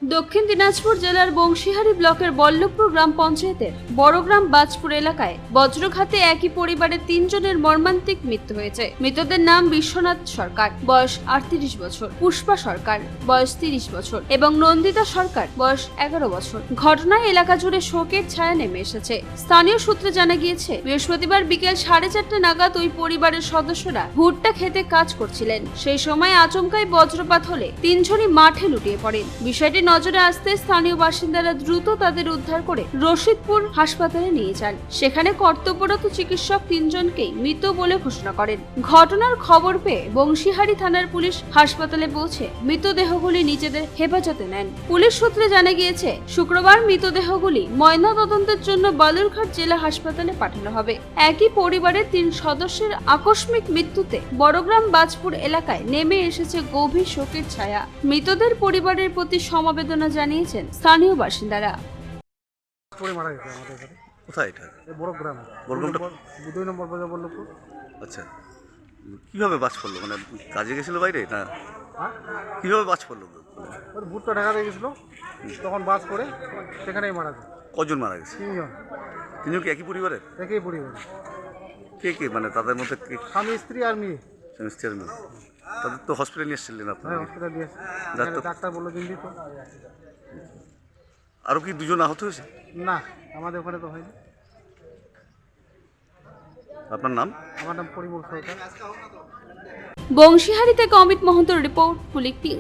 দক্ষিণ দিনাজপুর জেলার বংশীহারি ব্লকের বল্লভপুর গ্রাম পঞ্চায়েতের বড়গ্রাম বাজপুর এলাকায় বজ্রঘাতে একই পরিবারের 3 জনের মর্মান্তিক মৃত্যু হয়েছে। মৃতদের নাম বিশ্বনাথ সরকার, বয়স 38 বছর, পুষ্পা সরকার, বয়স 30 বছর এবং নন্দিতা সরকার, বয়স 11 বছর। ঘটনায় এলাকা জুড়ে শোকের ছায়া নেমে এসেছে। স্থানীয় সূত্রে জানা গিয়েছে, বৃহস্পতিবার বিকেল 4:30 নাগাদ ওই পরিবারের সদস্যরা ভুট্টা খেতে কাজ করছিলেন। সেই সময় আচমকাই বজ্রপাত হলে 3 জনই মাঠে লুটিয়ে পড়েন। বিষয়টি নজরে আসতে স্থানীয় বাসিন্দারা দ্রুত তাদের উদ্ধার করে রশিদপুর হাসপাতালে নিয়ে যান। সেখানে কর্তব্যরত চিকিৎসক 3 জনকেই মৃত বলে ঘোষণা করেন। ঘটনার খবর পেয়ে বংশীহারি থানার পুলিশ হাসপাতালে পৌঁছে মৃতদেহগুলি নিজেদের হেফাজতে নেন। পুলিশ সূত্রে জানা গিয়েছে, শুক্রবার মৃতদেহগুলি ময়নাতদন্তের জন্য বালুরঘাট জেলা হাসপাতালে পাঠানো হবে। একই পরিবারের 3 সদস্যের আকস্মিক মৃত্যুতে বড়গ্রাম বাজপুর এলাকায় নেমে এসেছে গভীর শোকের ছায়া। মৃতদের পরিবারের প্রতি সমবেদনা জানিয়েছেন স্থানীয় বাসিন্দারা। মারা গেছে আমাদের এখানে। কোথায় এটা? এই বড় গ্রাম, বড়গ্রামটা? 2 নম্বর বাজার বল্লভপুর। আচ্ছা, কিভাবে বাজ পড়লো? মানে কাজে গেছিল বাইরে না? হ্যাঁ, কিভাবে বাজ পড়লো? ওর ভুট্টা ঢাকা দিয়ে গেছিলো, তখন বাস করে সেখানেই মারা যায়। কজন মারা গেছে? 3 জন, 3জন কি একই পরিবারের? একই পরিবার, কে কে, মানে তাদের মধ্যে কে? স্বামী স্ত্রী আর মেয়ে। স্বামী স্ত্রী আর মেয়ে। তাদের তো হসপিটালে নিয়ে এসেছিলেন হ্যাঁ, আপনারা? হসপিটাল দিয়েছে, ডাক্তার- ডাক্তার বললো দিন দিত। আরও কি 2 জন আহত হয়েছে? না, আমাদের ওখানে তো হয়নি। আপনার নাম? আমার নাম পরিমল সরকার। বংশীহারি থেকে অমিত মহন্তর রিপোর্ট, পুলিশ নিউজ।